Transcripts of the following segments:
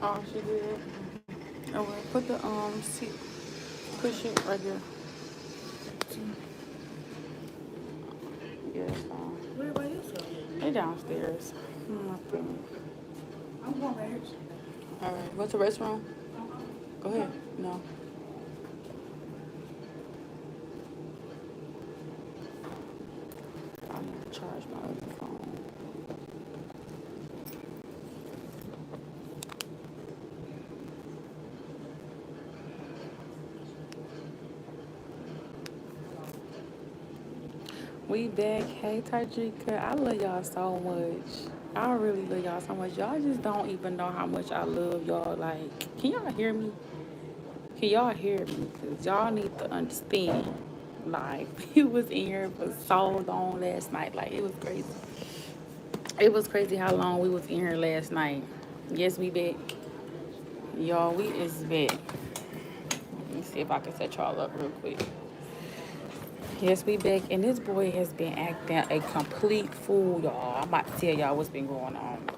Oh, she did. Oh, well, put the seat, push it right there. Yeah, it's fine. Where everybody else go? They downstairs. I'm going back here. All right, go to the restroom. Go ahead. No. I need to charge my other phone. We back. Hey, Tajika. I love y'all so much. I really love y'all so much. Y'all just don't even know how much I love y'all. Like, can y'all hear me? Can y'all hear me? Because y'all need to understand. Like, we was in here for so long last night. Like, it was crazy. It was crazy how long we was in here last night. Yes, we back. Y'all, we is back. Let me see if I can set y'all up real quick. Yes, we back, and this boy has been acting a complete fool, y'all. I'm about to tell y'all what's been going on.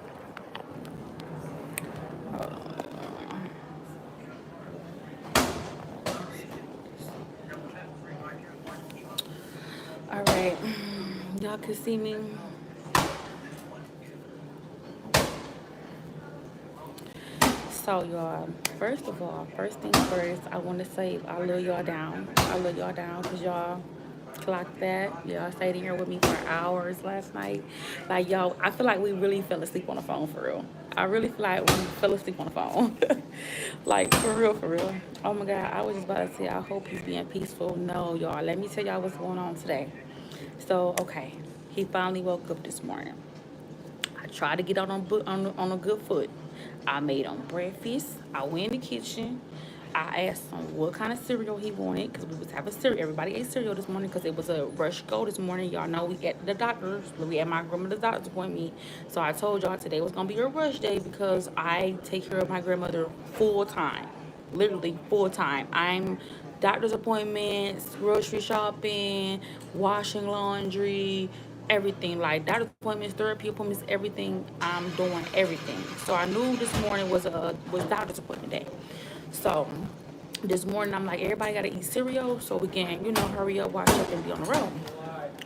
All right, y'all can see me. So, y'all, first of all, first things first, I want to say I love y'all down. I love y'all down because y'all clocked that. Y'all stayed in here with me for hours last night. Like, y'all, I feel like we really fell asleep on the phone for real. I really feel like we fell asleep on the phone. Like, for real, for real. Oh my God, I was just about to say, I hope he's being peaceful. No, y'all, let me tell y'all what's going on today. So, okay, he finally woke up this morning. I tried to get out on a good foot. I made him breakfast. I went in the kitchen. I asked him what kind of cereal he wanted because we was having cereal. Everybody ate cereal this morning because it was a rush go this morning. Y'all know we at the doctor's. We at my grandmother's doctor's appointment. So I told y'all today was gonna be a rush day because I take care of my grandmother full time, literally full time. I'm doctor's appointments, grocery shopping, washing laundry, everything. Like doctor's appointments, therapy appointments, everything. I'm doing everything. So I knew this morning was doctor's appointment day. So this morning I'm like, everybody gotta eat cereal so we can, hurry up, wash up, and be on the road.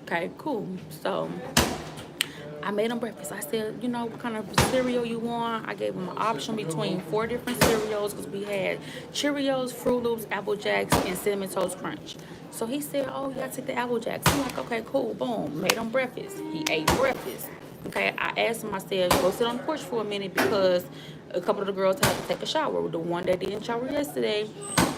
Okay, cool. So I made him breakfast. I said, what kind of cereal you want? I gave him an option between four different cereals because we had Cheerios, Fruit Loops, Apple Jacks, and Cinnamon Toast Crunch. So he said, oh, yeah, I take the Apple Jacks. I'm like, okay, cool, boom. Made him breakfast. He ate breakfast. Okay, I asked him, I said, go sit on the porch for a minute because a couple of the girls had to take a shower. The one that didn't shower yesterday,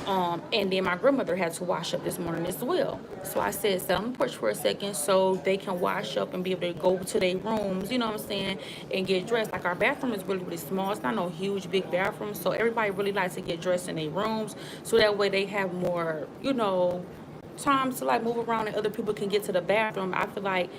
and then my grandmother had to wash up this morning as well. So I said, sit on the porch for a second so they can wash up and be able to go to their rooms, you know what I'm saying, and get dressed. Like our bathroom is really, really small. It's not no huge, big bathroom. So everybody really likes to get dressed in their rooms. So that way they have more, time to like move around and other people can get to the bathroom. I feel like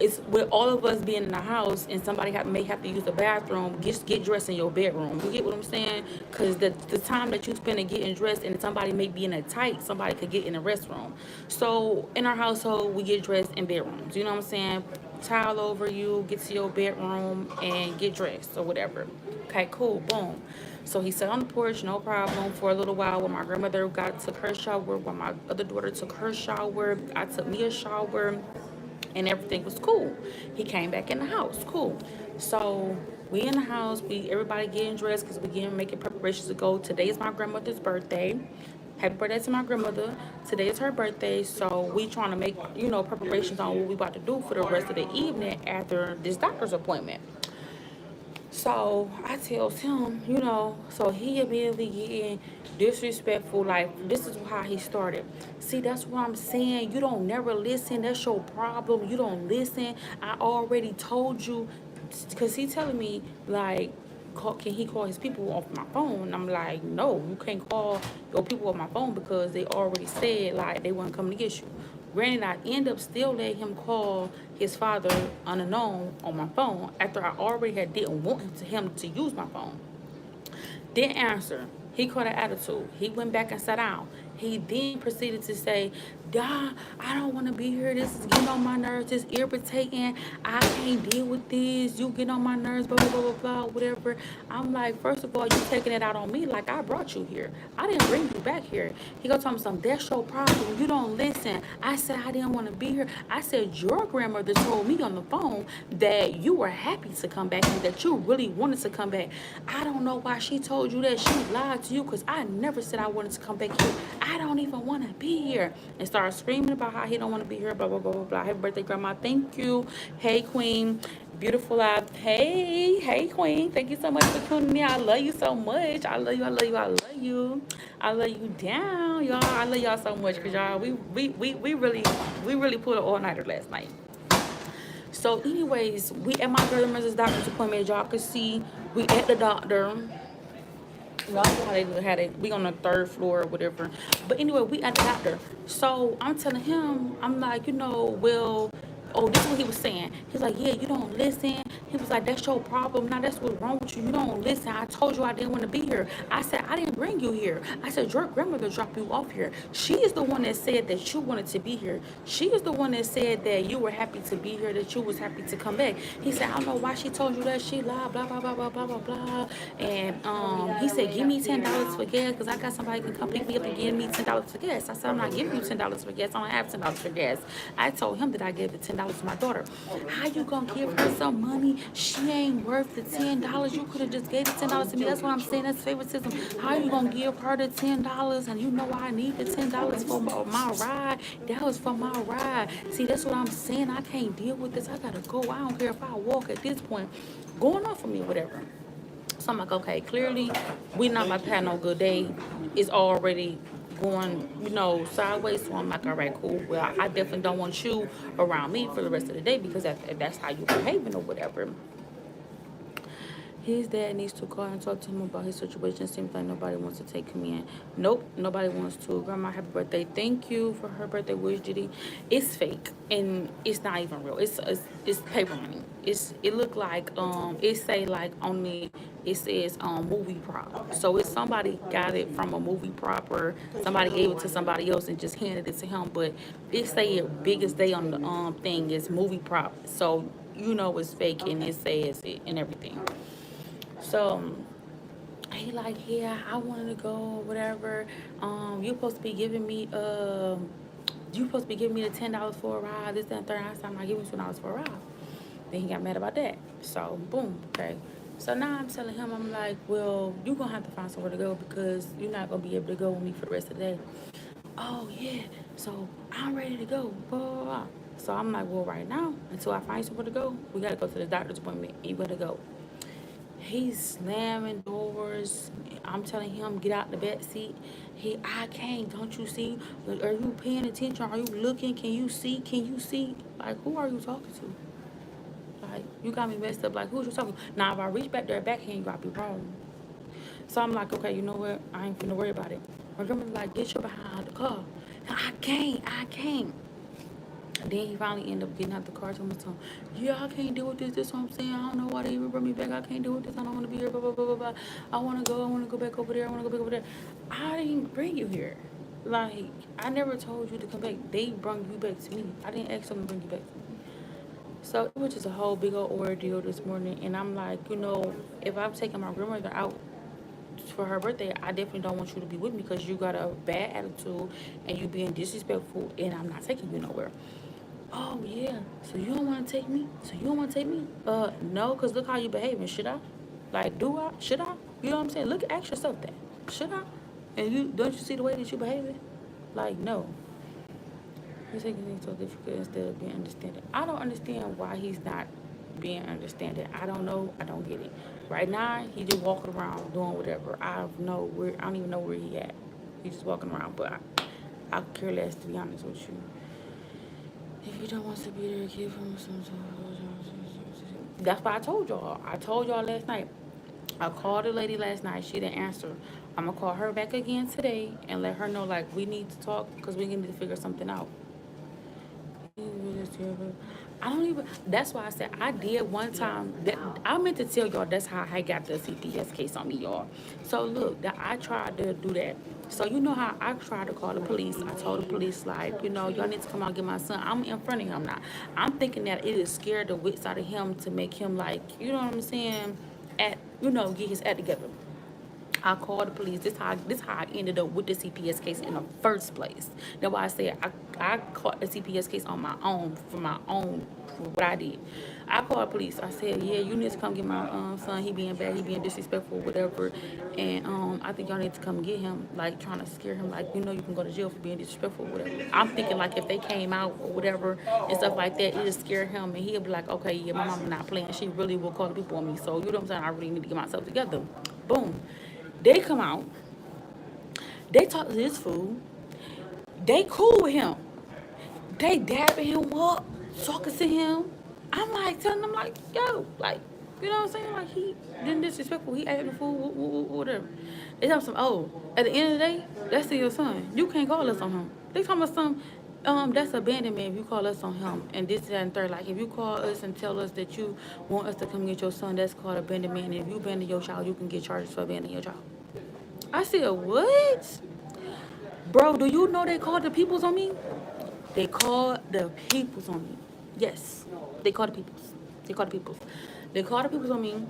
it's with all of us being in the house and somebody may have to use the bathroom, just get dressed in your bedroom. You get what I'm saying? Because the time that you spend in getting dressed and somebody may be in a tight, somebody could get in the restroom. So in our household, we get dressed in bedrooms. You know what I'm saying? Towel over you, get to your bedroom and get dressed or whatever. Okay, cool, boom. So he sat on the porch, no problem, for a little while while my grandmother took her shower, while my other daughter took her shower. I took me a shower and everything was cool. He came back in the house, cool. So we in the house, we everybody getting dressed because we getting making preparations to go. Today is my grandmother's birthday. Happy birthday to my grandmother. Today is her birthday, so we trying to make preparations on what we about to do for the rest of the evening after this doctor's appointment. So I tells him, so he immediately getting disrespectful. Like this is how he started. See, that's what I'm saying. You don't never listen. That's your problem. You don't listen. I already told you, cause he telling me like, can he call his people off my phone? I'm like, no, you can't call your people off my phone because they already said like they weren't coming to get you. Granted, I end up still letting him call his father unknown on my phone after I already didn't want him to use my phone. Didn't answer. He caught an attitude. He went back and sat down. He then proceeded to say, I don't want to be here. This is getting on my nerves. It's irritating. I can't deal with this. You get on my nerves, blah, blah, blah, blah, blah, whatever. I'm like, first of all, you taking it out on me like I brought you here. I didn't bring you back here. He gonna tell me something. That's your problem. You don't listen. I said I didn't want to be here. I said your grandmother told me on the phone that you were happy to come back and that you really wanted to come back. I don't know why she told you that. She lied to you because I never said I wanted to come back here. I don't even want to be here. And started screaming about how he don't want to be here, blah, blah, blah, blah, blah. Happy birthday, Grandma. Thank you. Hey, Queen. Beautiful life. Hey, Queen. Thank you so much for tuning in. I love you so much. I love you. I love you. I love you. I love you down, y'all. I love y'all so much because y'all, we really pulled an all-nighter last night. So anyways, we at my grandmother's doctor's appointment. Y'all can see we at the doctor. Y'all know how they had it. We on the third floor or whatever. But anyway, we at the doctor. So I'm telling him, I'm like, well, oh, this is what he was saying. He's like, yeah, you don't listen. He was like, that's your problem. Now that's what's wrong with you. You don't listen. I told you I didn't want to be here. I said, I didn't bring you here. I said, your grandmother dropped you off here. She is the one that said that you wanted to be here. She is the one that said that you were happy to be here, that you was happy to come back. He said, I don't know why she told you that. She lied, blah, blah, blah, blah, blah, blah, blah. And he said, give me $10 for gas because I got somebody who can come pick me up and give me $10 for gas. I said, I'm not giving you $10 for gas. I don't have $10 for gas. I told him that I gave the $10 to my daughter. How you gonna give her some money? She ain't worth the $10. You could have just gave the $10 to me. That's what I'm saying. That's favoritism. How you gonna give her the $10 and you know I need the $10 for my ride? That was for my ride. See, that's what I'm saying. I can't deal with this. I gotta go. I don't care if I walk at this point. Going off of me or whatever. So I'm like, okay, clearly we not about to have no good day. It's already going, sideways. So I'm like, all right, cool. Well, I definitely don't want you around me for the rest of the day because that's how you're behaving or whatever. His dad needs to call and talk to him about his situation. Seems like nobody wants to take him in. Nope, nobody wants to. Grandma, happy birthday. Thank you for her birthday wish, Judy. It's fake and it's not even real. It's paper money. It look like it say like on the it says movie prop. So it's somebody got it from a movie prop or somebody gave it to somebody else and just handed it to him. But it say it biggest day on the thing is movie prop. So it's fake and it says it and everything. So he like, yeah, I wanted to go, whatever. You supposed to be giving me the $10 for a ride, this, that, and third. I said, I'm not giving you $10 for a ride. Then he got mad about that. So boom, okay. So now I'm telling him, I'm like, well, you're gonna have to find somewhere to go because you're not gonna be able to go with me for the rest of the day. Oh yeah, so I'm ready to go. Blah, blah, blah. So I'm like, well, right now, until I find somewhere to go, we gotta go to the doctor's appointment. You gotta go. He's slamming doors. I'm telling him, get out the back seat. I can't. Don't you see? Are you paying attention? Are you looking? Can you see? Can you see? Like, who are you talking to? Like, you got me messed up. Like, who are you talking to? Now, if I reach back there, backhand you, I'll be wrong. So I'm like, okay, you know what? I ain't finna worry about it. My grandma's like, get your behind the car. I can't. Then he finally ended up getting out the car. Told me, yeah, I can't deal with this. This is what I'm saying. I don't know why they even brought me back. I can't deal with this. I don't want to be here. Blah, blah, blah, blah, blah. I want to go. I want to go back over there. I want to go back over there. I didn't bring you here. Like, I never told you to come back. They brought you back to me. I didn't ask them to bring you back to me. So it was just a whole big old ordeal this morning. And I'm like, if I'm taking my grandmother out for her birthday, I definitely don't want you to be with me because you got a bad attitude and you being disrespectful and I'm not taking you nowhere. Oh yeah, so you don't want to take me? No, because look how you behaving. Should I? Like, do I? Should I? You know what I'm saying? Look, ask yourself that. Should I? And don't you see the way that you behaving? Like, no. You're taking things so difficult instead of being understanding. I don't understand why he's not being understanding. I don't know. I don't get it. Right now, he just walking around doing whatever. I don't even know where he at. He's just walking around, but I care less, to be honest with you. If you don't want to be there, give him some. That's what I told y'all. I told y'all last night. I called the lady last night. She didn't answer. I'm going to call her back again today and let her know, like, we need to talk because we need to figure something out. I don't even. That's why I said I did one time. That I meant to tell y'all. That's how I got the CPS case on me, y'all. So look, that I tried to do that. So you know how I tried to call the police. I told the police like, y'all need to come out and get my son. I'm in front of him now. I'm thinking that it is scared the wits out of him to make him like, you know what I'm saying? Get his act together. I called the police. This how I ended up with the CPS case in the first place. That's why I said I caught the CPS case on my own for what I did. I called the police. I said, yeah, you need to come get my son. He being bad. He being disrespectful, whatever. And I think y'all need to come get him. Like trying to scare him. Like you can go to jail for being disrespectful, whatever. I'm thinking like if they came out or whatever and stuff like that, it'll scare him and he'll be like, okay, yeah, my mama not playing. She really will call the people on me. So you know what I'm saying? I really need to get myself together. Boom. They come out, they talk to this fool, they cool with him. They dabbing him up, talking to him. I'm like telling them like, yo, like, you know what I'm saying? Like he didn't disrespectful, he acting a fool, whatever. They tell some, oh, at the end of the day, that's still your son. You can't call us on him. They talking about some, that's abandonment if you call us on him. And this, that, and third. Like if you call us and tell us that you want us to come get your son, that's called abandonment. And if you abandon your child, you can get charged for abandoning your child. I said, what? Bro, do you know they called the peoples on me? They called the peoples on me. Yes, they called the peoples. They called the peoples. They called the peoples on me.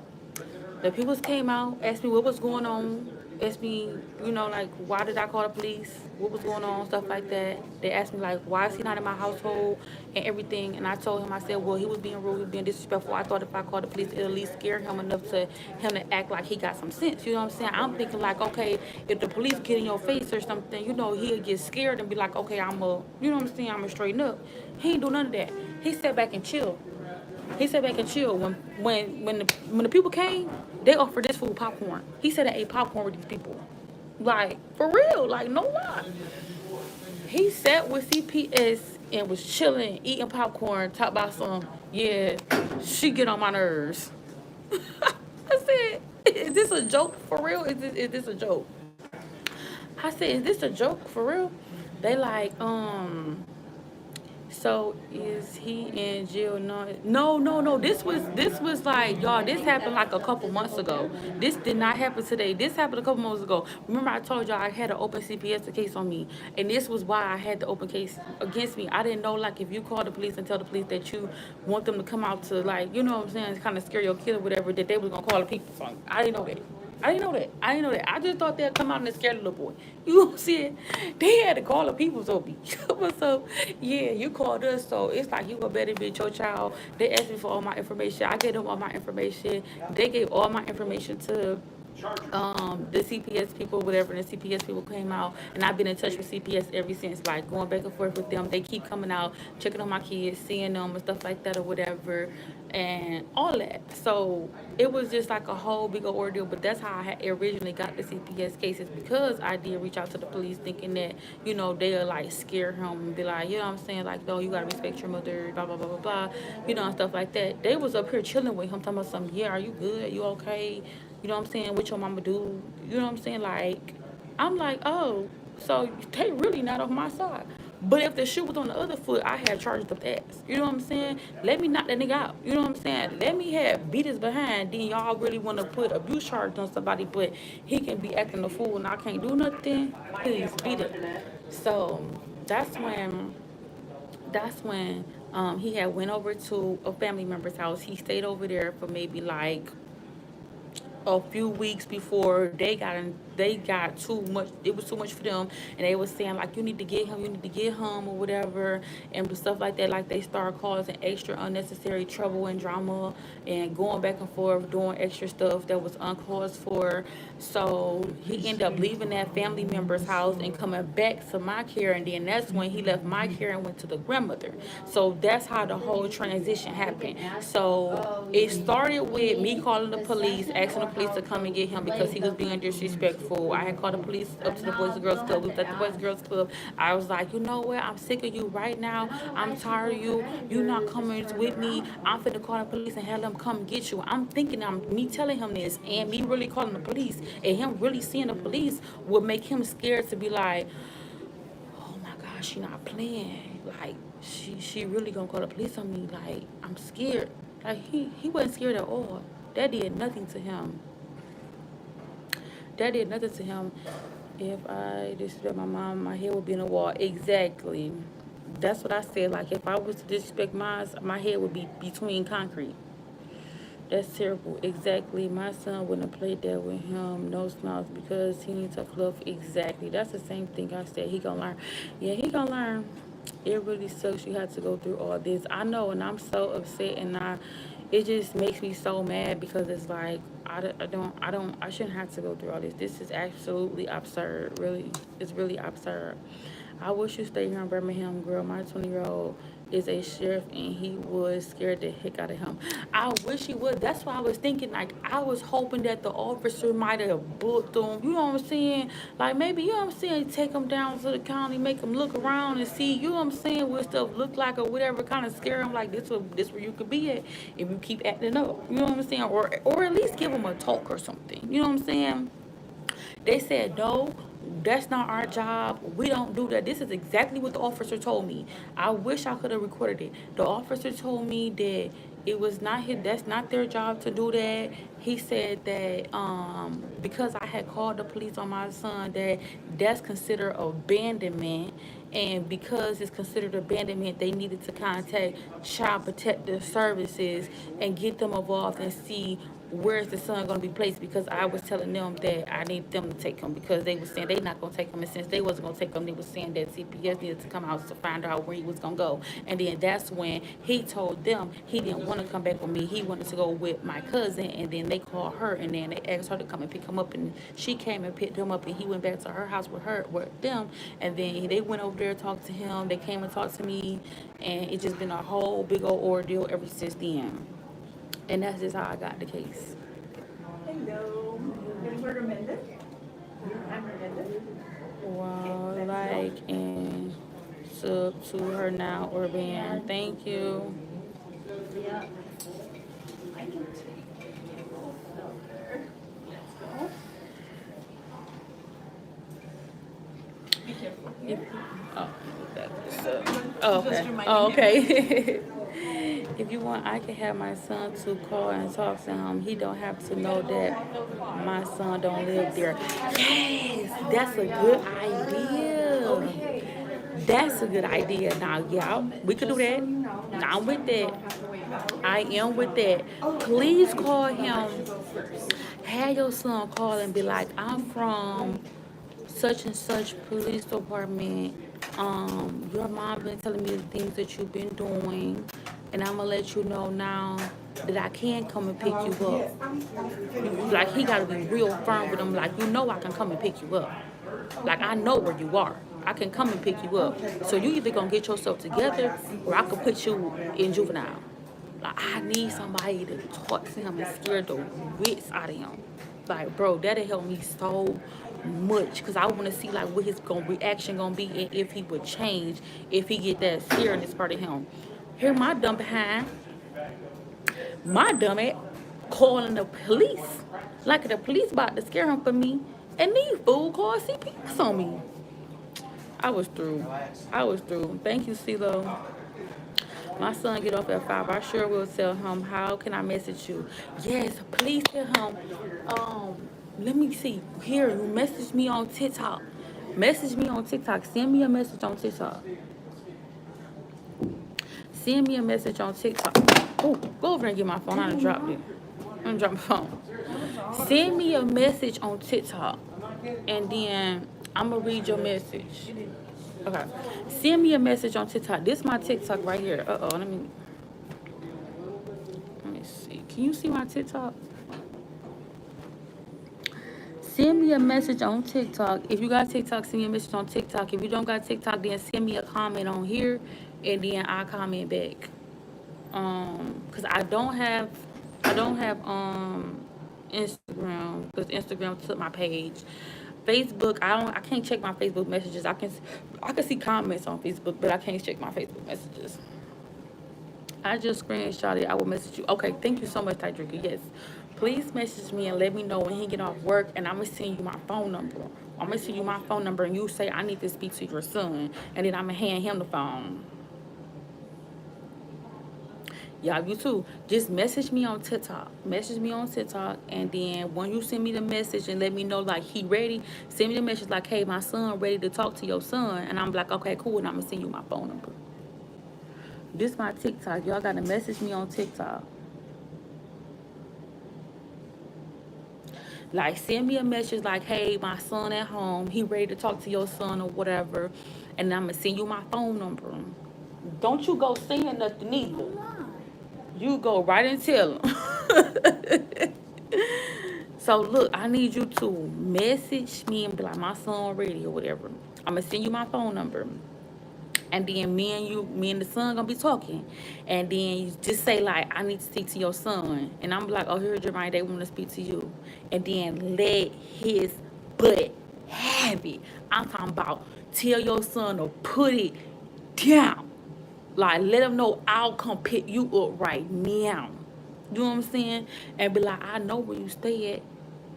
The peoples came out, asked me what was going on, asked me, like, why did I call the police? What was going on, stuff like that. They asked me, like, why is he not in my household and everything. And I told him, I said, well, he was being rude, he was being disrespectful. I thought if I called the police, it'd at least scare him enough to him to act like he got some sense. You know what I'm saying? I'm thinking, like, okay, if the police get in your face or something, he'll get scared and be like, okay, I'm a straighten up. He ain't do none of that. He sat back and chill. He sat back and chilled. When the people came, they offered this food popcorn. He said they ate popcorn with these people. Like, for real, like, no lie. He sat with CPS and was chilling, eating popcorn, talk about some, yeah, she get on my nerves. I said, is this a joke for real? Is this a joke? I said, is this a joke for real? They like, so is he in jail? No. This was like, y'all, this happened like a couple months ago. This did not happen today. This happened a couple months ago. Remember I told y'all I had an open CPS case on me. And this was why I had the open case against me. I didn't know, like, if you call the police and tell the police that you want them to come out to, like, you know what I'm saying, kind of scare your kid or whatever, that they was going to call the people. So I didn't know that. I didn't know that. I just thought they'd come out and scare the little boy. You know what I'm saying? They had to call the people on me. So, yeah, you called us, so it's like you better be your child. They asked me for all my information. I gave them all my information. They gave all my information to the CPS people, whatever, and the CPS people came out, and I've been in touch with CPS ever since, like going back and forth with them. They keep coming out, checking on my kids, seeing them and stuff like that or whatever, and all that. So it was just like a whole big ordeal, but that's how I had originally got the CPS cases, because I did reach out to the police thinking that, they'll like scare him and be like, you know what I'm saying, like, no, you gotta respect your mother, blah, blah, blah, blah, blah, and stuff like that. They was up here chilling with him, talking about something, yeah, are you good? You okay? You know what I'm saying? What your mama do? You know what I'm saying? Like, I'm like, oh, so they really not on my side. But if the shoe was on the other foot, I had charged up ass. You know what I'm saying? Let me knock that nigga out. You know what I'm saying? Let me have beat his behind. Then y'all really want to put abuse charge on somebody, but he can be acting a fool and I can't do nothing. Please beat it. So that's when he had went over to a family member's house. He stayed over there for maybe like a few weeks before they got too much. It was too much for them, and they was saying like, you need to get him or whatever, and stuff like that. Like they started causing extra unnecessary trouble and drama and going back and forth, doing extra stuff that was uncaused for. So he ended up leaving that family member's house and coming back to my care, and then that's when he left my care and went to the grandmother. So that's how the whole transition happened. So it started with me calling the police, asking the police to come and get him because he was being disrespectful. I had called the police up to the Boys and Girls Club. We was at the Boys and Girls Club. I was like, you know what? I'm sick of you right now. I'm tired of you. You not coming with me. I'm finna call the police and have them come get you. I'm thinking me telling him this and me really calling the police and him really seeing the police would make him scared to be like, oh my gosh, she not playing. Like, she really gonna call the police on me. Like, I'm scared. Like, he wasn't scared at all. That did nothing to him. That did nothing to him. If I disrespect my mom, my head would be in the wall. Exactly. That's what I said. Like, if I was to disrespect mine, my head would be between concrete. That's terrible. Exactly. My son wouldn't have played that with him. No smiles because he needs tough love. Exactly. That's the same thing I said. He gonna learn. Yeah, he gonna learn. It really sucks you had to go through all this. I know, and I'm so upset, and it just makes me so mad because it's like I shouldn't have to go through all this. This is absolutely absurd. Really, it's really absurd. I wish you stay here in Birmingham, girl. My 20-year-old is a sheriff and he was scared the heck out of him. I wish he would. That's why I was thinking, like, I was hoping that the officer might have booked him. You know what I'm saying? Like, maybe, you know what I'm saying, take him down to the county, make him look around and see, you know what I'm saying, what stuff look like or whatever, kind of scare him, like, this where you could be at if you keep acting up. You know what I'm saying? Or at least give him a talk or something. You know what I'm saying? They said, no, that's not our job. We don't do that. This is exactly what the officer told me. I wish I could have recorded it. The officer told me that it was not his, that's not their job to do that. He said that because I had called the police on my son, that that's considered abandonment. And because it's considered abandonment, they needed to contact Child Protective Services and get them involved and see where's the son going to be placed, because I was telling them that I need them to take him because they were saying they not going to take him, and since they wasn't going to take him, they were saying that CPS needed to come out to find out where he was going to go. And then that's when he told them he didn't want to come back with me. He wanted to go with my cousin, and then they called her, and then they asked her to come and pick him up, and she came and picked him up, and he went back to her house with them, and then they went over there, talked to him, they came and talked to me, and it's just been a whole big old ordeal ever since then. And that's just how I got the case. Hello. We're Amanda. I'm Amanda. Wow, like and sub to her now or band. Thank you. Yeah. I can take over. Let's go. Be careful. If, oh, okay. Oh, okay. If you want, I can have my son to call and talk to him. He don't have to know that my son don't live there. Yes, that's a good idea. That's a good idea. Now, yeah, we could do that. Now, I'm with that. I am with that. Please call him. Have your son call and be like, I'm from such and such police department. Your mom been telling me the things that you've been doing, and I'm gonna let you know now that I can come and pick you up. Like, he gotta be real firm with him. Like, you know I can come and pick you up. Like, I know where you are. I can come and pick you up. So you either gonna get yourself together, or I could put you in juvenile. Like, I need somebody to talk to him and scare the wits out of him. Like, bro, that'll help me so much, because I want to see like what his reaction gonna be, and if he would change if he get that serious part of him. Here my dumb behind, my dumb ass calling the police, like the police about to scare him for me, and these fool called CPS on me. I was through. Thank you, CeeLo. My son get off at 5. I sure will tell him. How can I message you? Yes, please tell him. Let me see. Here, you message me on TikTok. Message me on TikTok. Send me a message on TikTok. Send me a message on TikTok. Oh, go over and get my phone. I done dropped it. I'm gonna drop my phone. Send me a message on TikTok, and then I'm gonna read your message. Okay. Send me a message on TikTok. This is my TikTok right here. Let me see. Can you see my TikTok? Send me a message on TikTok. If you got TikTok, send me a message on TikTok. If you don't got TikTok, then send me a comment on here, and then I'll comment back. Cause I don't have Instagram, because Instagram took my page. Facebook, I can't check my Facebook messages. I can see comments on Facebook, but I can't check my Facebook messages. I just screenshot it. I will message you. Okay, thank you so much, Tydrika. Yes. Please message me and let me know when he get off work, and I'm going to send you my phone number. I'm going to send you my phone number, and you say, I need to speak to your son, and then I'm going to hand him the phone. Y'all, you too. Just message me on TikTok. Message me on TikTok, and then when you send me the message and let me know like he ready, send me the message like, hey, my son ready to talk to your son, and I'm like, okay, cool, and I'm gonna send you my phone number. This my TikTok. Y'all gotta message me on TikTok. Like, send me a message like, hey, my son at home, he ready to talk to your son or whatever, and I'm gonna send you my phone number. Don't you go saying nothing either. You go right and tell him. So look, I need you to message me and be like, my son ready or whatever. I'm gonna send you my phone number. And then me and the son gonna be talking. And then you just say like, I need to speak to your son. And I'm like, oh, here, Jermaine, they want to speak to you. And then let his butt have it. I'm talking about tell your son to put it down. Like, let him know I'll come pick you up right now. You know what I'm saying? And be like, I know where you stay at.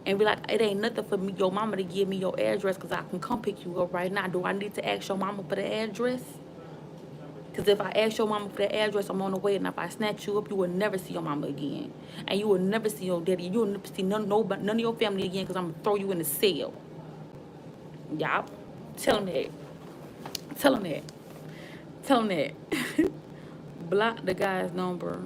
And be like, it ain't nothing for me, your mama to give me your address because I can come pick you up right now. Do I need to ask your mama for the address? Because if I ask your mama for the address, I'm on the way. And if I snatch you up, you will never see your mama again. And you will never see your daddy. You will never see none of your family again because I'm going to throw you in the cell. Y'all. Tell him that. Tell him that. Tell him that. Block the guy's number.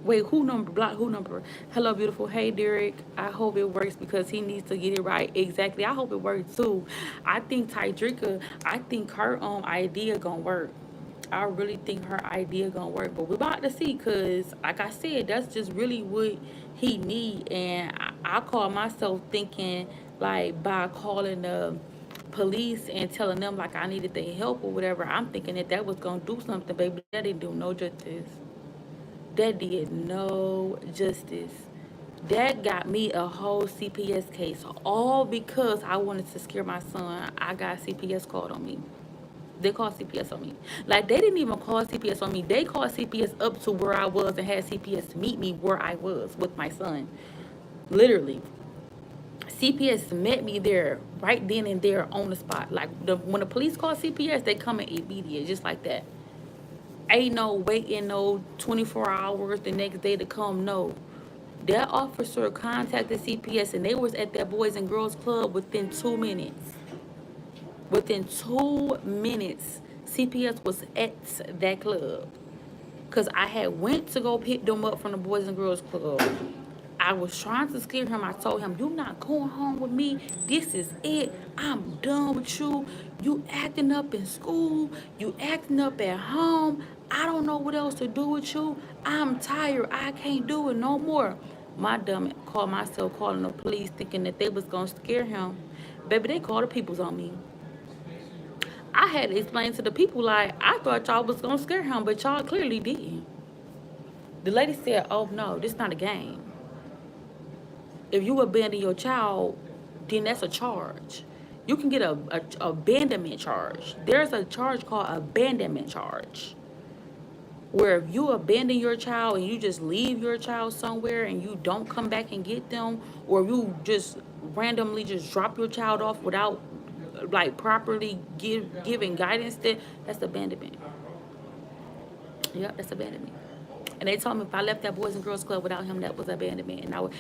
Wait, who number? Block who number? Hello, beautiful. Hey, Derek. I hope it works because he needs to get it right. Exactly. I hope it works too. I think Tydrika, I think her idea gonna work. I really think her idea gonna work. But we're about to see because, like I said, that's just really what he need. And I call myself thinking, like, by calling the police and telling them, like, I needed their help or whatever, I'm thinking that was gonna do something, baby. That didn't do no justice. That did no justice. That got me a whole CPS case, all because I wanted to scare my son. I got CPS called on me. They called CPS on me. Like, they didn't even call CPS on me. They called CPS up to where I was and had CPS meet me where I was with my son. Literally. CPS met me there right then and there on the spot. Like, when the police call CPS, they come in immediate, just like that. Ain't no waiting no 24 hours the next day to come. No. That officer contacted CPS and they was at that Boys and Girls Club within 2 minutes. Within 2 minutes, CPS was at that club. Because I had went to go pick them up from the Boys and Girls Club. I was trying to scare him. I told him, you not going home with me. This is it. I'm done with you. You acting up in school. You acting up at home. I don't know what else to do with you. I'm tired. I can't do it no more. My dumb called myself calling the police thinking that they was going to scare him. Baby, they called the peoples on me. I had to explain to the people, like, I thought y'all was going to scare him, but y'all clearly didn't. The lady said, oh, no, this not a game. If you abandon your child, then that's a charge. You can get a abandonment charge. There's a charge called abandonment charge, where if you abandon your child and you just leave your child somewhere and you don't come back and get them, or you just randomly just drop your child off without like properly giving guidance, that's abandonment. Yep, that's abandonment. And they told me if I left that Boys and Girls Club without him, that was abandonment. And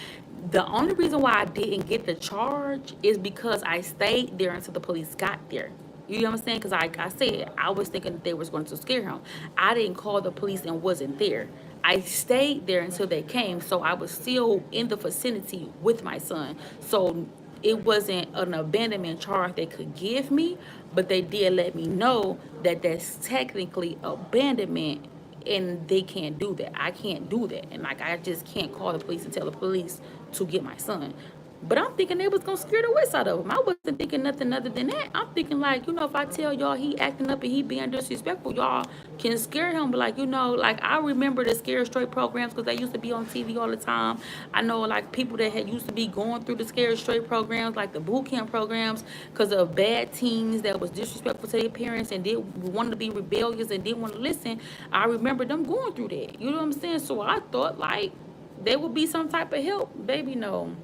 the only reason why I didn't get the charge is because I stayed there until the police got there. You know what I'm saying? Because like I said, I was thinking that they was going to scare him. I didn't call the police and wasn't there. I stayed there until they came, so I was still in the vicinity with my son. So it wasn't an abandonment charge they could give me, but they did let me know that that's technically abandonment and they can't do that. I can't do that. And like, I just can't call the police and tell the police to get my son. But I'm thinking they was gonna scare the west out of him. I wasn't thinking nothing other than that. I'm thinking like, if I tell y'all he acting up and he being disrespectful, y'all can scare him. But like, like I remember the Scare Straight programs because they used to be on TV all the time. I know like people that had used to be going through the Scare Straight programs, like the boot camp programs, because of bad teens that was disrespectful to their parents and wanted to be rebellious and didn't want to listen. I remember them going through that. You know what I'm saying? So I thought like there would be some type of help. Baby, no.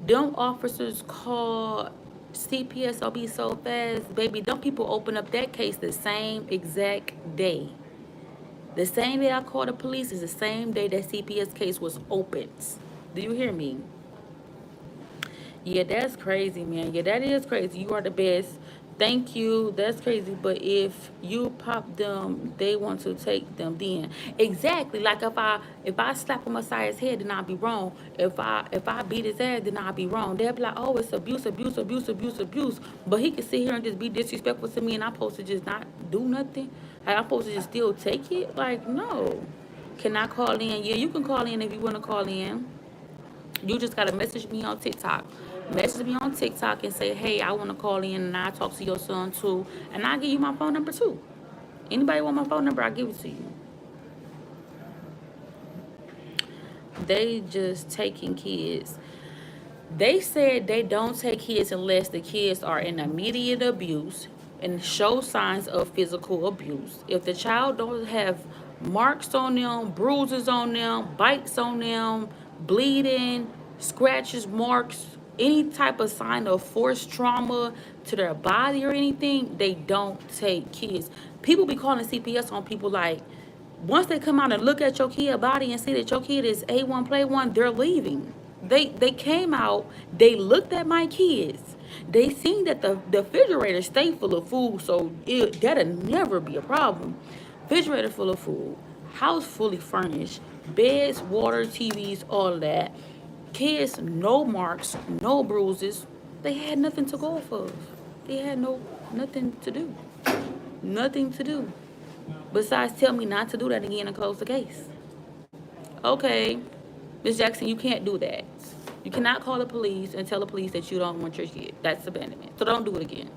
Them officers call CPS will be so fast, baby. Them people open up that case the same exact day. The same day I called the police is the same day that CPS case was opened. Do you hear me? Yeah, that's crazy, man. Yeah, that is crazy. You are the best. Thank you. That's crazy. But if you pop them, they want to take them then. Exactly. Like if I slap him upside his head, then I'll be wrong. If I beat his ass, then I'll be wrong. They'll be like, oh, it's abuse, abuse, abuse, abuse, abuse. But he can sit here and just be disrespectful to me, and I'm supposed to just not do nothing. Like, I'm supposed to just still take it. Like, no. Can I call in? Yeah, you can call in if you want to call in. You just gotta message me on TikTok. Message me on TikTok and say, hey, I wanna call in and I'll talk to your son too. And I'll give you my phone number too. Anybody want my phone number, I'll give it to you. They just taking kids. They said they don't take kids unless the kids are in immediate abuse and show signs of physical abuse. If the child don't have marks on them, bruises on them, bites on them, bleeding, scratches, marks, any type of sign of forced trauma to their body or anything, they don't take kids. People be calling CPS on people like, once they come out and look at your kid body and see that your kid is A1 play one, they're leaving. They came out, they looked at my kids. They seen that the refrigerator stay full of food, so that'll never be a problem. Refrigerator full of food, house fully furnished, beds, water, TVs, all of that. Kids, no marks, no bruises. They had nothing to go off of. They had nothing to do. Nothing to do. Besides tell me not to do that again and close the case. Okay, Ms. Jackson, you can't do that. You cannot call the police and tell the police that you don't want your kid. That's abandonment. So don't do it again.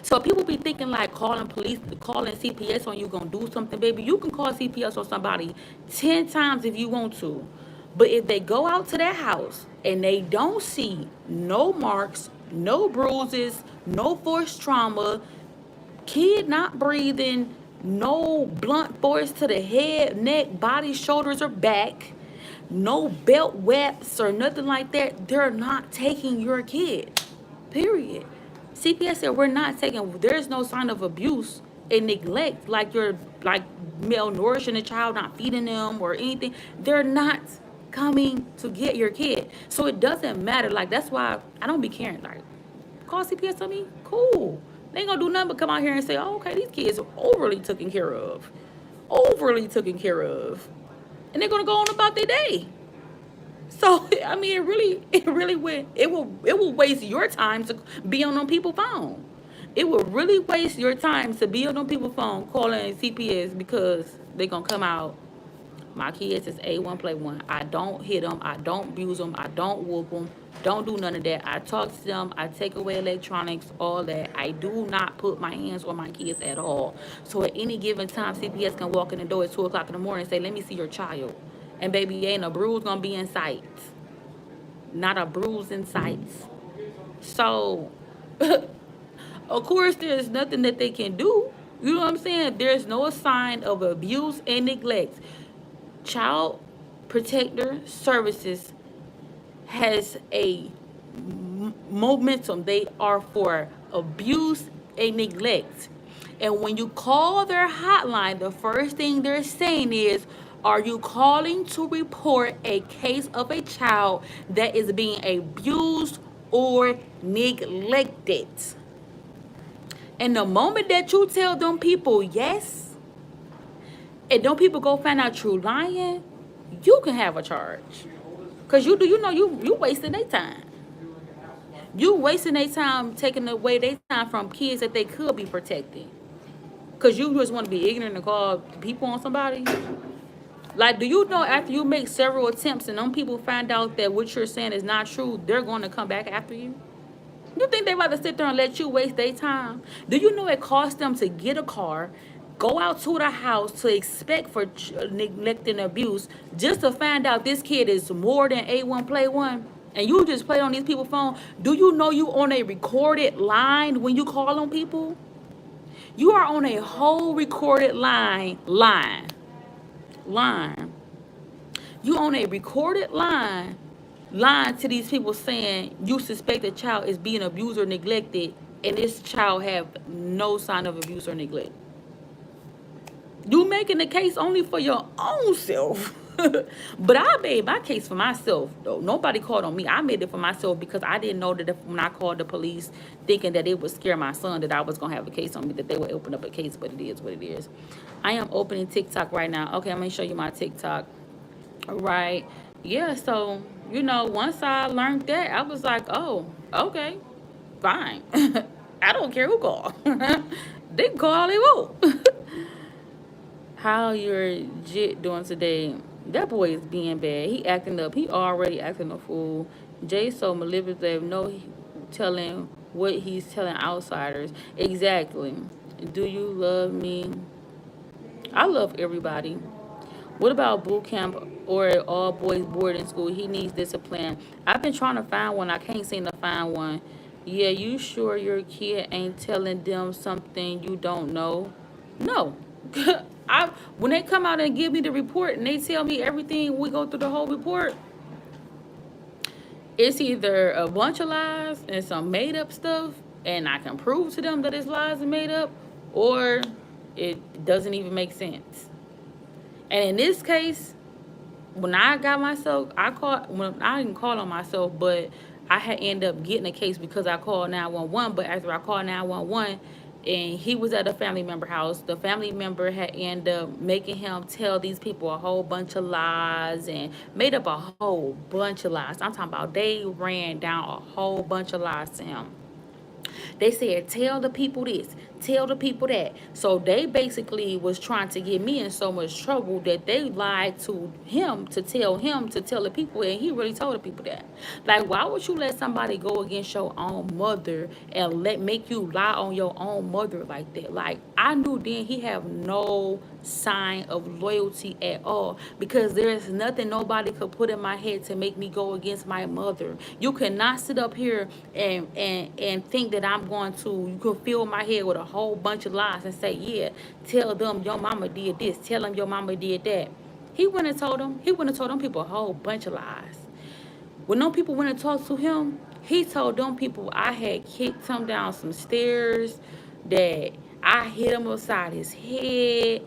So people be thinking like calling CPS on you gonna do something, baby. You can call CPS on somebody 10 times if you want to. But if they go out to their house and they don't see no marks, no bruises, no forced trauma, kid not breathing, no blunt force to the head, neck, body, shoulders, or back, no belt wraps or nothing like that, they're not taking your kid. Period. CPS said we're not taking, there's no sign of abuse and neglect, like you're like malnourishing a child, not feeding them or anything. They're not coming to get your kid. So it doesn't matter. Like, that's why I don't be caring. Like, call CPS on me, cool. They ain't gonna do nothing but come out here and say, oh, okay, these kids are overly taken care of. Overly taken care of. And they're gonna go on about their day. So I mean, it will waste your time to be on them people's phone. It will really waste your time to be on them people's phone calling CPS because they gonna come out. My kids is A1 play one. I don't hit them. I don't abuse them. I don't whoop them. Don't do none of that. I talk to them. I take away electronics, all that. I do not put my hands on my kids at all. So at any given time, CPS can walk in the door at 2 o'clock in the morning and say, let me see your child. And baby, ain't a bruise gonna be in sight. Not a bruise in sight. So, of course, there's nothing that they can do. You know what I'm saying? There's no sign of abuse and neglect. Child Protector Services has a momentum. They are for abuse and neglect. And when you call their hotline, the first thing they're saying is, are you calling to report a case of a child that is being abused or neglected? And the moment that you tell them people yes, and don't people go find out you lying, you can have a charge. Because you wasting their time. You wasting their time taking away their time from kids that they could be protecting. Because you just want to be ignorant and call people on somebody. Like, do you know after you make several attempts and them people find out that what you're saying is not true, they're going to come back after you? You think they rather sit there and let you waste their time? Do you know it costs them to get a car, go out to the house to expect for neglect and abuse just to find out this kid is more than A1 play one? And you just play on these people's phone. Do you know you on a recorded line when you call on people? You are on a whole recorded line. You on a recorded line to these people saying you suspect a child is being abused or neglected, and this child have no sign of abuse or neglect. You making the case only for your own self. But I made my case for myself, though. Nobody called on me. I made it for myself because I didn't know that when I called the police, thinking that it would scare my son, that I was going to have a case on me, that they would open up a case, but it is what it is. I am opening TikTok right now. Okay, I'm going to show you my TikTok. Right. Yeah, so, once I learned that, I was like, oh, okay, fine. I don't care who call. They can call all they want. How your Jit doing today? That boy is being bad. He acting up. He already acting a fool. Jay so manipulative. No telling what he's telling outsiders. Exactly. Do you love me? I love everybody. What about boot camp or all boys boarding school? He needs discipline. I've been trying to find one. I can't seem to find one. Yeah, you sure your kid ain't telling them something you don't know? No. I when they come out and give me the report and they tell me everything, we go through the whole report. It's either a bunch of lies and some made up stuff, and I can prove to them that it's lies and made up, or it doesn't even make sense. And in this case, when I got myself, I didn't call on myself, but I had ended up getting a case because I called 911. But after I called 911, and he was at a family member house, the family member had ended up making him tell these people a whole bunch of lies and made up a whole bunch of lies. I'm talking about they ran down a whole bunch of lies to him. They said, tell the people this, tell the people that. So they basically was trying to get me in so much trouble that they lied to him to tell the people, and he really told the people that. Like, why would you let somebody go against your own mother and make you lie on your own mother like that? Like, I knew then he have no sign of loyalty at all, because there's nothing nobody could put in my head to make me go against my mother. You cannot sit up here and think that I'm going to, you can fill my head with a whole bunch of lies and say, yeah, tell them your mama did this, tell them your mama did that. He went and told them people a whole bunch of lies. When them people went and talked to him, he told them people I had kicked him down some stairs, that I hit him upside his head,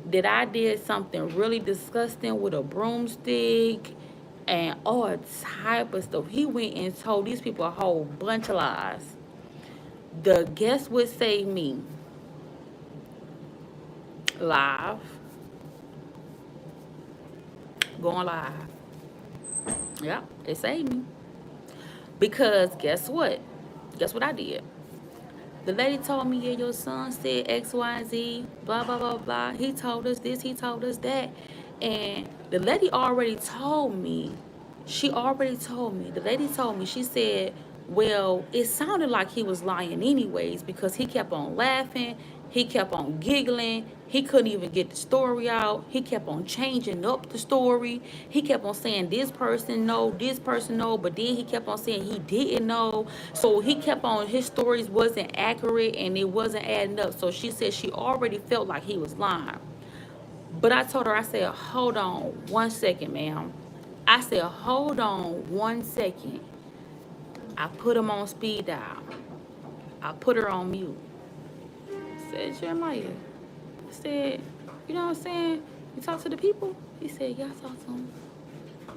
that I did something really disgusting with a broomstick, and all type of stuff. He went and told these people a whole bunch of lies. The guess what saved me? Live. Going live. Yeah, it saved me. Because guess what? Guess what I did? The lady told me, yeah, your son said X, Y, and Z, blah, blah, blah, blah. He told us this, he told us that. And the lady already told me, the lady told me, she said, well, it sounded like he was lying anyways, because he kept on laughing, he kept on giggling, he couldn't even get the story out, he kept on changing up the story, he kept on saying this person know, but then he kept on saying he didn't know. So he kept on, his stories wasn't accurate and it wasn't adding up. So she said she already felt like he was lying. But I told her, I said, hold on 1 second, ma'am. I said, hold on 1 second. I put him on speed dial. I put her on mute. I said, Jeremiah, I said, you know what I'm saying? You talk to the people? He said, yeah, I talked to them.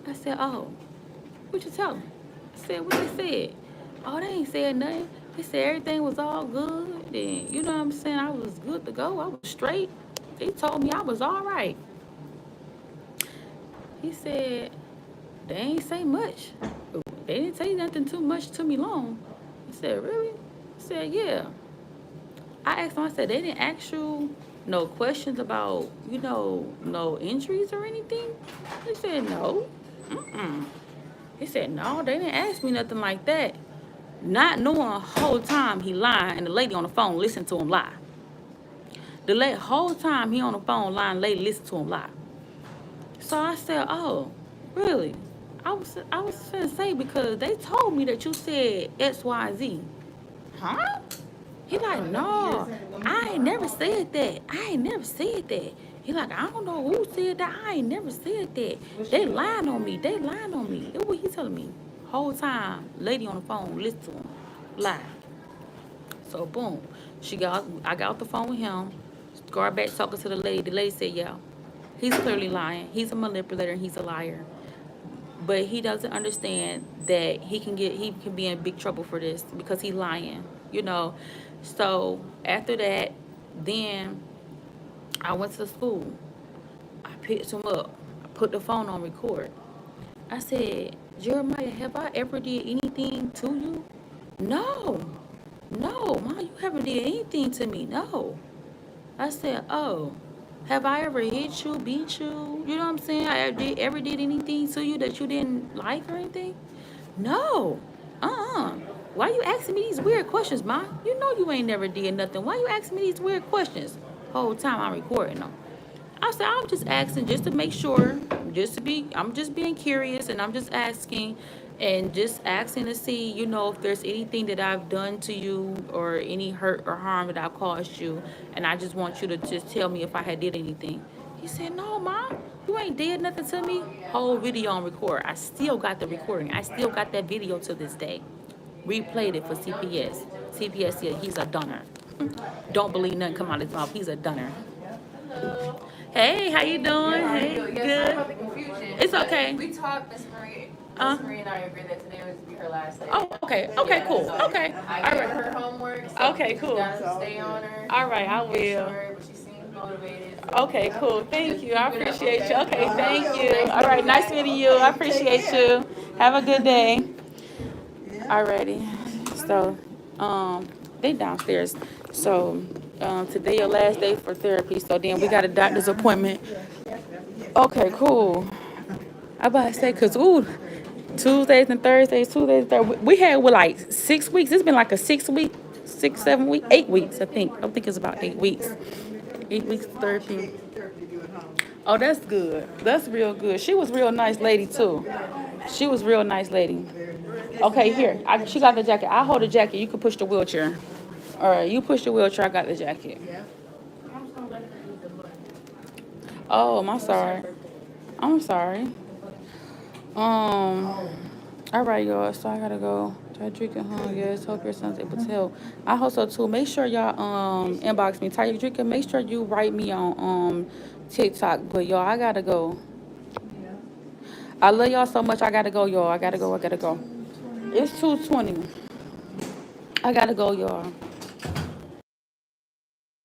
I said, oh, what you tell them? I said, what they said? Oh, they ain't said nothing. They said everything was all good. And you know what I'm saying? I was good to go. I was straight. They told me I was all right. He said, they ain't say much. They didn't say nothing too much to me long. I said, really? I said, yeah. I asked him, I said, they didn't ask you no questions about, no injuries or anything? He said, no. He said, no, they didn't ask me nothing like that. Not knowing the whole time he lying, and the lady on the phone listened to him lie. The whole time he on the phone lying, lady listened to him lie. So I said, oh, really? I was finna say, because they told me that you said X, Y, Z. Huh? He like, no, I ain't never said that. He like, I don't know who said that. I ain't never said that. They lying on me. That's what he telling me. Whole time, lady on the phone, listen to him, lie. So boom, I got off the phone with him, Scar back talking to the lady. The lady said, yeah, he's clearly lying. He's a manipulator and he's a liar. But he doesn't understand that he can be in big trouble for this because he's lying, you know. So after that, then I went to the school. I picked him up. I put the phone on record. I said, Jeremiah, have I ever did anything to you? No. No, Mom, you haven't did anything to me. No. I said, oh, have I ever hit you, beat you? You know what I'm saying? I ever did anything to you that you didn't like or anything? No. Why you asking me these weird questions, Ma? You know you ain't never did nothing. Why you asking me these weird questions? Whole time I'm recording them. I said, I'm just asking just to make sure, I'm just being curious and I'm just asking and just asking to see, you know, if there's anything that I've done to you or any hurt or harm that I've caused you. And I just want you to just tell me if I had did anything. He said, no, Mom, you ain't did nothing to me. Whole video on record. I still got the recording. I still got that video to this day. Replayed it for CPS. CPS said he's a dunner. Don't believe nothing come out of his mouth. He's a dunner. Hello. Hey, how you doing? Yeah, Hey, yes, good. sorry about the confusion. It's but okay. We talked, Miss Marie. Uh. Miss Marie and I agreed that today was to be her last day. Oh, okay. Okay, Yeah, cool. so Okay. I All gave right. her homework. So Okay, you cool. gotta stay on her. All right, I Make will. sure, but she seems motivated. So Okay, cool. Thank you. I keep it up, appreciate you. Okay, okay? thank you. Nice All right, meeting nice you. meeting you. I appreciate you. Have a good day. Alrighty. So, they downstairs. So, today your last day for therapy. So then we got a doctor's appointment. Okay, cool. I about to say, cause Tuesdays and Thursdays, we had like 6 weeks. It's been like a 6 week, 6, 7 week, 8 weeks. I think it's about 8 weeks. 8 weeks therapy. Oh, that's good. That's real good. She was real nice lady too. She was real nice lady. Okay, here. She got the jacket. I hold the jacket. You can push the wheelchair. All right, you push the wheelchair. I got the jacket. Oh, I'm sorry. I'm sorry. All right, y'all. So I gotta go. Try drinking, huh? Yes. Hope your son's able to help. I hope so too. Make sure y'all inbox me. Try drinking. Make sure you write me on TikTok. But y'all, I gotta go. I love y'all so much. I gotta go, y'all. I gotta go. It's 2:20. I gotta go, y'all.